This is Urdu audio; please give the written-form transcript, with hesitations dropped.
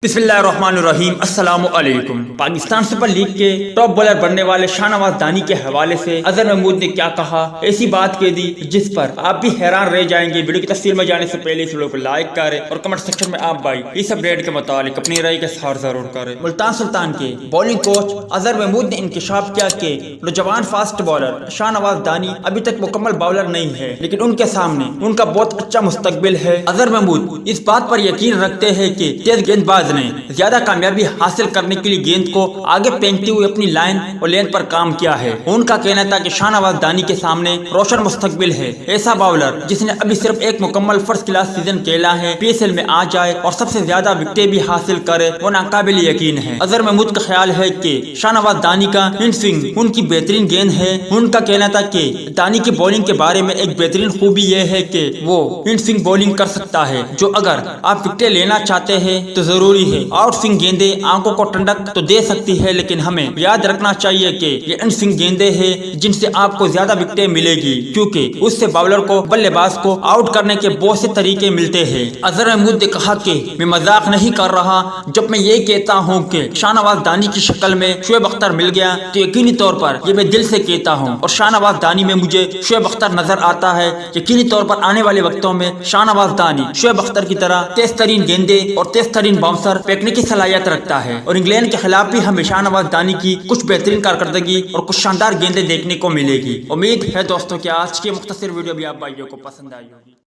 بسم اللہ الرحمن الرحیم۔ السلام علیکم۔ پاکستان سپر لیگ کے ٹاپ بالر بننے والے شاہنواز دہانی کے حوالے سے اظہر محمود نے کیا کہا، ایسی بات کہہ دی جس پر آپ بھی حیران رہ جائیں گے۔ ویڈیو کی تفصیل میں جانے سے پہلے اس ویڈیو کو لائک کریں اور کمنٹ سیکشن میں آپ بھائی اس اپڈیٹ کے متعلق اپنی رائے کا اظہار ضرور کریں۔ ملتان سلطان کے بولنگ کوچ اظہر محمود نے انکشاف کیا کہ نوجوان فاسٹ بالر شاہنواز دہانی ابھی تک مکمل باؤلر نہیں ہے، لیکن ان کے سامنے ان کا بہت اچھا مستقبل ہے۔ اظہر محمود اس بات پر یقین رکھتے ہیں کہ تیز گیند باز نے زیادہ کامیابی حاصل کرنے کے لیے گیند کو آگے پھینکتے ہوئے اپنی لائن اور لین پر کام کیا ہے۔ ان کا کہنا تھا کہ شاہنواز دہانی کے سامنے روشن مستقبل ہے۔ ایسا باؤلر جس نے ابھی صرف ایک مکمل فرسٹ کلاس سیزن کھیلا ہے، پی ایس ایل میں آ جائے اور سب سے زیادہ وکٹیں بھی حاصل کرے، وہ ناقابل یقین ہے۔ اظہر محمود کا خیال ہے کہ شاہنواز دہانی کا ان سوئنگ ان کی بہترین گیند ہے۔ ان کا کہنا تھا کہ دہانی کی بولنگ کے بارے میں ایک بہترین خوبی یہ ہے کہ وہ ان سوئنگ بولنگ کر سکتا ہے، جو اگر آپ وکٹیں لینا چاہتے ہیں تو ضروری ہے۔ آؤٹ سوئنگ گیندیں آنکھوں کو ٹھنڈک تو دے سکتی ہے، لیکن ہمیں یاد رکھنا چاہیے کہ یہ ان سوئنگ گیندیں ہیں جن سے آپ کو زیادہ وکٹیں ملے گی، کیونکہ اس سے باؤلر کو بلے باز کو آؤٹ کرنے کے بہت سے طریقے ملتے ہیں۔ اظہر محمود نے کہا کہ میں مذاق نہیں کر رہا جب میں یہ کہتا ہوں کہ شاہنواز دہانی کی شکل میں شعیب اختر مل گیا تو یقینی طور پر یہ میں دل سے کہتا ہوں، اور شاہنواز دہانی میں مجھے شعیب اختر نظر آتا ہے۔ یقینی طور پر آنے والے وقتوں میں شاہنواز دہانی شعیب اختر کی طرح تیز ترین گیندیں اور تیز ترین باؤنسر پھینکنے کی صلاحیت رکھتا ہے، اور انگلینڈ کے خلاف بھی ہمیں شاہنواز دہانی کی کچھ بہترین کارکردگی اور کچھ شاندار گیندیں دیکھنے کو ملے گی۔ امید ہے دوستوں کہ آج کی مختصر ویڈیو بھی آپ بھائیوں کو پسند آئی ہوگی۔